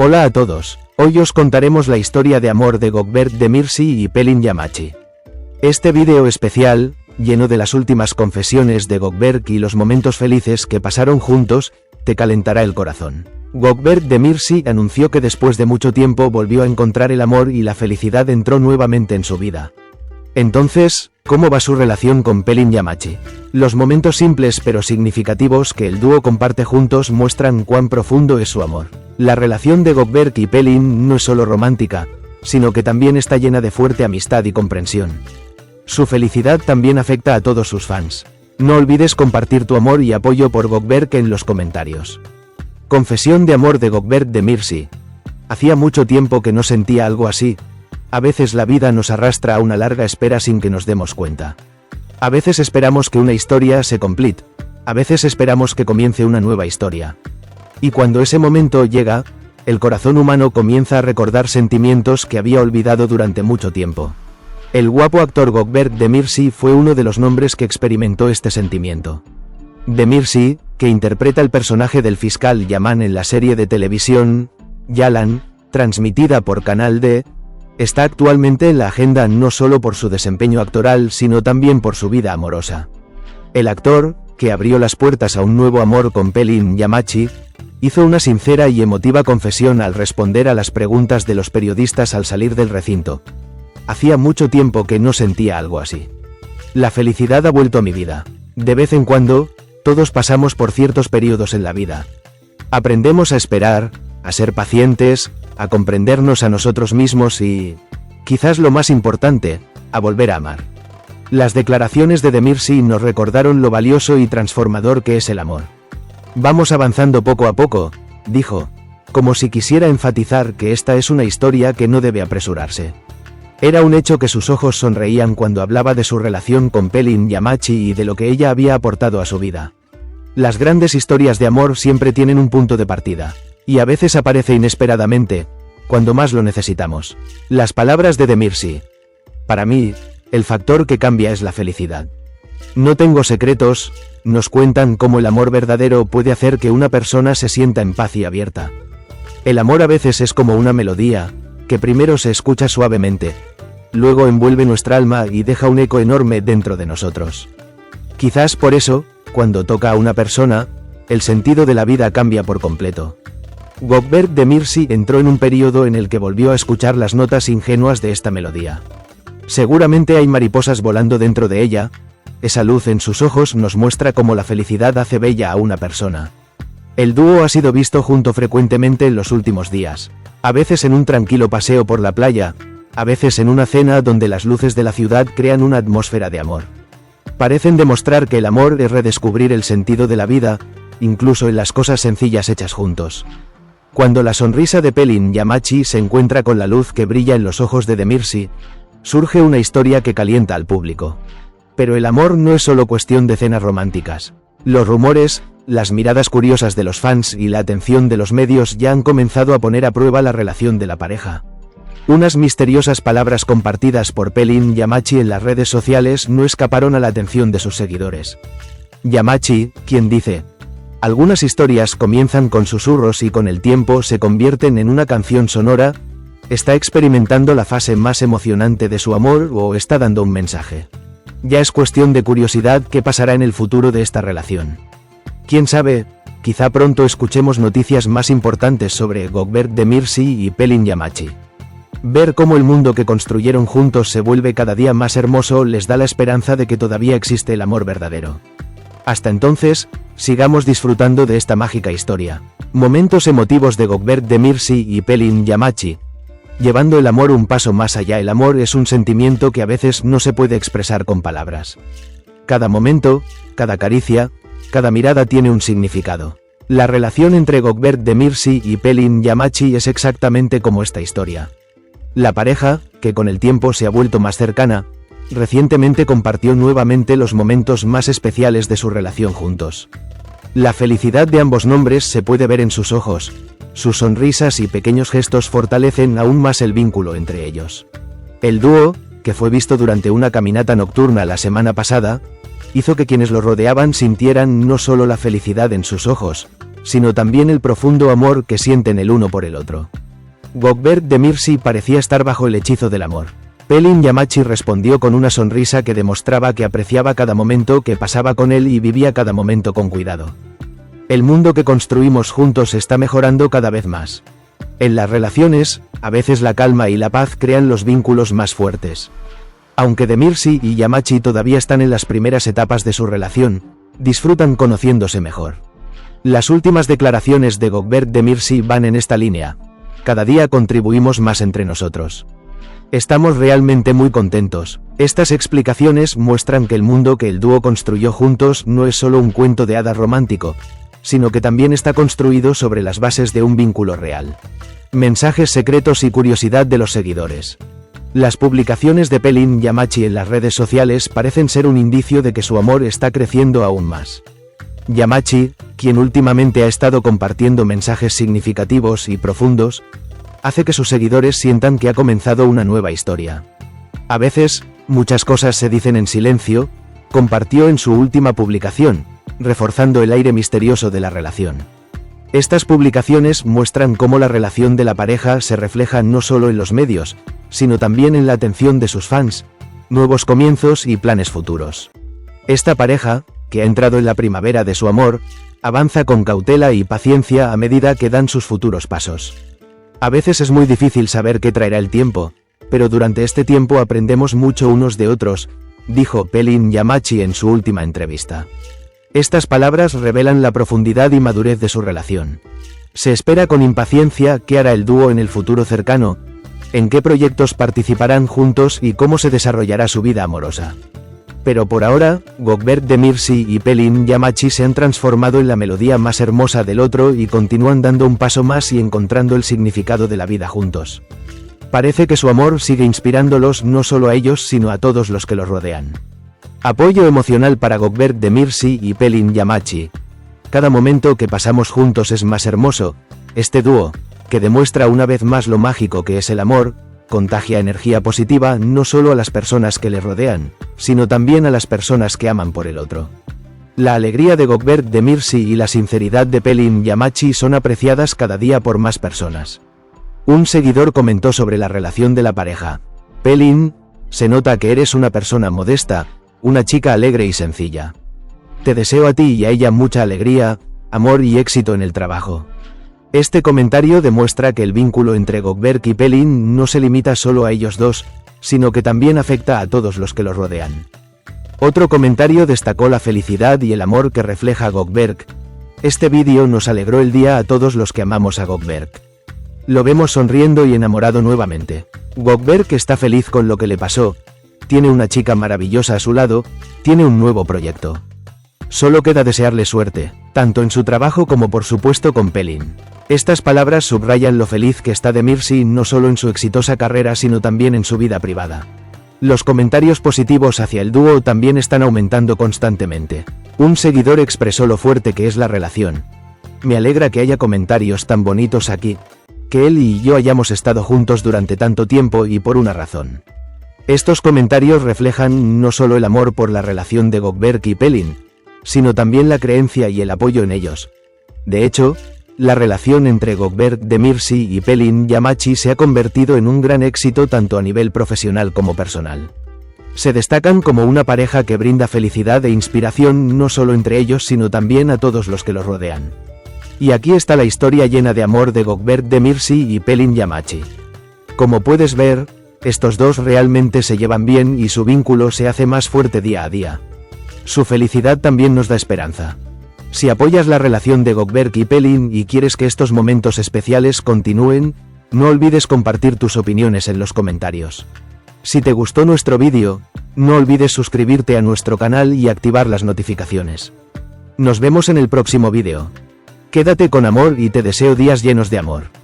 Hola a todos, hoy os contaremos la historia de amor de Gökberk Demirci y Pelin Yamachi. Este vídeo especial, lleno de las últimas confesiones de Gökberk y los momentos felices que pasaron juntos, te calentará el corazón. Gökberk Demirci anunció que después de mucho tiempo volvió a encontrar el amor y la felicidad entró nuevamente en su vida. Entonces, ¿cómo va su relación con Pelin Yamachi? Los momentos simples pero significativos que el dúo comparte juntos muestran cuán profundo es su amor. La relación de Gökberk y Pelin no es solo romántica, sino que también está llena de fuerte amistad y comprensión. Su felicidad también afecta a todos sus fans. No olvides compartir tu amor y apoyo por Gökberk en los comentarios. Confesión de amor de Gökberk Demirci. Hacía mucho tiempo que no sentía algo así. A veces la vida nos arrastra a una larga espera sin que nos demos cuenta. A veces esperamos que una historia se complete. A veces esperamos que comience una nueva historia. Y cuando ese momento llega, el corazón humano comienza a recordar sentimientos que había olvidado durante mucho tiempo. El guapo actor Gökberk Demirci fue uno de los nombres que experimentó este sentimiento. Demirci, que interpreta el personaje del fiscal Yaman en la serie de televisión Yalan, transmitida por Canal D, está actualmente en la agenda no solo por su desempeño actoral sino también por su vida amorosa. El actor, que abrió las puertas a un nuevo amor con Pelin Yamachi, hizo una sincera y emotiva confesión al responder a las preguntas de los periodistas al salir del recinto. Hacía mucho tiempo que no sentía algo así. La felicidad ha vuelto a mi vida. De vez en cuando, todos pasamos por ciertos periodos en la vida. Aprendemos a esperar, a ser pacientes, a comprendernos a nosotros mismos y, quizás lo más importante, a volver a amar. Las declaraciones de Demirci nos recordaron lo valioso y transformador que es el amor. Vamos avanzando poco a poco, dijo, como si quisiera enfatizar que esta es una historia que no debe apresurarse. Era un hecho que sus ojos sonreían cuando hablaba de su relación con Pelin Yamachi y de lo que ella había aportado a su vida. Las grandes historias de amor siempre tienen un punto de partida. Y a veces aparece inesperadamente, cuando más lo necesitamos. Las palabras de Demirci. Para mí, el factor que cambia es la felicidad. No tengo secretos, nos cuentan cómo el amor verdadero puede hacer que una persona se sienta en paz y abierta. El amor a veces es como una melodía, que primero se escucha suavemente, luego envuelve nuestra alma y deja un eco enorme dentro de nosotros. Quizás por eso, cuando toca a una persona, el sentido de la vida cambia por completo. Gökberk Demirci entró en un periodo en el que volvió a escuchar las notas ingenuas de esta melodía. Seguramente hay mariposas volando dentro de ella, esa luz en sus ojos nos muestra cómo la felicidad hace bella a una persona. El dúo ha sido visto junto frecuentemente en los últimos días, a veces en un tranquilo paseo por la playa, a veces en una cena donde las luces de la ciudad crean una atmósfera de amor. Parecen demostrar que el amor es redescubrir el sentido de la vida, incluso en las cosas sencillas hechas juntos. Cuando la sonrisa de Pelin Yamachi se encuentra con la luz que brilla en los ojos de Demirci, surge una historia que calienta al público. Pero el amor no es solo cuestión de cenas románticas. Los rumores, las miradas curiosas de los fans y la atención de los medios ya han comenzado a poner a prueba la relación de la pareja. Unas misteriosas palabras compartidas por Pelin Yamachi en las redes sociales no escaparon a la atención de sus seguidores. Yamachi, quien dice: algunas historias comienzan con susurros y con el tiempo se convierten en una canción sonora, está experimentando la fase más emocionante de su amor o está dando un mensaje. Ya es cuestión de curiosidad qué pasará en el futuro de esta relación. Quién sabe, quizá pronto escuchemos noticias más importantes sobre Gökberk Demirci y Pelin Yamachi. Ver cómo el mundo que construyeron juntos se vuelve cada día más hermoso les da la esperanza de que todavía existe el amor verdadero. Hasta entonces, sigamos disfrutando de esta mágica historia. Momentos emotivos de Gökberk Demirci y Pelin Yamachi. Llevando el amor un paso más allá. El amor es un sentimiento que a veces no se puede expresar con palabras. Cada momento, cada caricia, cada mirada tiene un significado. La relación entre Gökberk Demirci y Pelin Yamachi es exactamente como esta historia. La pareja, que con el tiempo se ha vuelto más cercana, recientemente compartió nuevamente los momentos más especiales de su relación juntos. La felicidad de ambos nombres se puede ver en sus ojos, sus sonrisas y pequeños gestos fortalecen aún más el vínculo entre ellos. El dúo, que fue visto durante una caminata nocturna la semana pasada, hizo que quienes lo rodeaban sintieran no solo la felicidad en sus ojos, sino también el profundo amor que sienten el uno por el otro. Gökberk Demirci parecía estar bajo el hechizo del amor. Pelin Yamachi respondió con una sonrisa que demostraba que apreciaba cada momento que pasaba con él y vivía cada momento con cuidado. El mundo que construimos juntos está mejorando cada vez más. En las relaciones, a veces la calma y la paz crean los vínculos más fuertes. Aunque Demirci y Yamachi todavía están en las primeras etapas de su relación, disfrutan conociéndose mejor. Las últimas declaraciones de Gökberk Demirci van en esta línea. Cada día contribuimos más entre nosotros. Estamos realmente muy contentos. Estas explicaciones muestran que el mundo que el dúo construyó juntos no es solo un cuento de hadas romántico, sino que también está construido sobre las bases de un vínculo real. Mensajes secretos y curiosidad de los seguidores. Las publicaciones de Pelin Yamachi en las redes sociales parecen ser un indicio de que su amor está creciendo aún más. Yamachi, quien últimamente ha estado compartiendo mensajes significativos y profundos, hace que sus seguidores sientan que ha comenzado una nueva historia. A veces, muchas cosas se dicen en silencio, compartió en su última publicación, reforzando el aire misterioso de la relación. Estas publicaciones muestran cómo la relación de la pareja se refleja no solo en los medios, sino también en la atención de sus fans, nuevos comienzos y planes futuros. Esta pareja, que ha entrado en la primavera de su amor, avanza con cautela y paciencia a medida que dan sus futuros pasos. A veces es muy difícil saber qué traerá el tiempo, pero durante este tiempo aprendemos mucho unos de otros, dijo Pelin Yamachi en su última entrevista. Estas palabras revelan la profundidad y madurez de su relación. Se espera con impaciencia qué hará el dúo en el futuro cercano, en qué proyectos participarán juntos y cómo se desarrollará su vida amorosa. Pero por ahora, Gökberk Demirci y Pelin Yamachi se han transformado en la melodía más hermosa del otro y continúan dando un paso más y encontrando el significado de la vida juntos. Parece que su amor sigue inspirándolos no solo a ellos sino a todos los que los rodean. Apoyo emocional para Gökberk Demirci y Pelin Yamachi. Cada momento que pasamos juntos es más hermoso. Este dúo, que demuestra una vez más lo mágico que es el amor, contagia energía positiva no solo a las personas que le rodean, sino también a las personas que aman por el otro. La alegría de Gökberk Demirci y la sinceridad de Pelin Yamachi son apreciadas cada día por más personas. Un seguidor comentó sobre la relación de la pareja. Pelin, se nota que eres una persona modesta, una chica alegre y sencilla. Te deseo a ti y a ella mucha alegría, amor y éxito en el trabajo. Este comentario demuestra que el vínculo entre Gökberk y Pelin no se limita solo a ellos dos, sino que también afecta a todos los que los rodean. Otro comentario destacó la felicidad y el amor que refleja Gökberk. Este vídeo nos alegró el día a todos los que amamos a Gökberk. Lo vemos sonriendo y enamorado nuevamente. Gökberk está feliz con lo que le pasó, tiene una chica maravillosa a su lado, tiene un nuevo proyecto. Solo queda desearle suerte, tanto en su trabajo como por supuesto con Pelin. Estas palabras subrayan lo feliz que está Demirci no solo en su exitosa carrera sino también en su vida privada. Los comentarios positivos hacia el dúo también están aumentando constantemente. Un seguidor expresó lo fuerte que es la relación. Me alegra que haya comentarios tan bonitos aquí, que él y yo hayamos estado juntos durante tanto tiempo y por una razón. Estos comentarios reflejan no solo el amor por la relación de Gökberk y Pelin, sino también la creencia y el apoyo en ellos. De hecho, la relación entre Gökberk Demirci y Pelin Yamachi se ha convertido en un gran éxito tanto a nivel profesional como personal. Se destacan como una pareja que brinda felicidad e inspiración no solo entre ellos sino también a todos los que los rodean. Y aquí está la historia llena de amor de Gökberk Demirci y Pelin Yamachi. Como puedes ver, estos dos realmente se llevan bien y su vínculo se hace más fuerte día a día. Su felicidad también nos da esperanza. Si apoyas la relación de Gökberk y Pelin y quieres que estos momentos especiales continúen, no olvides compartir tus opiniones en los comentarios. Si te gustó nuestro vídeo, no olvides suscribirte a nuestro canal y activar las notificaciones. Nos vemos en el próximo vídeo. Quédate con amor y te deseo días llenos de amor.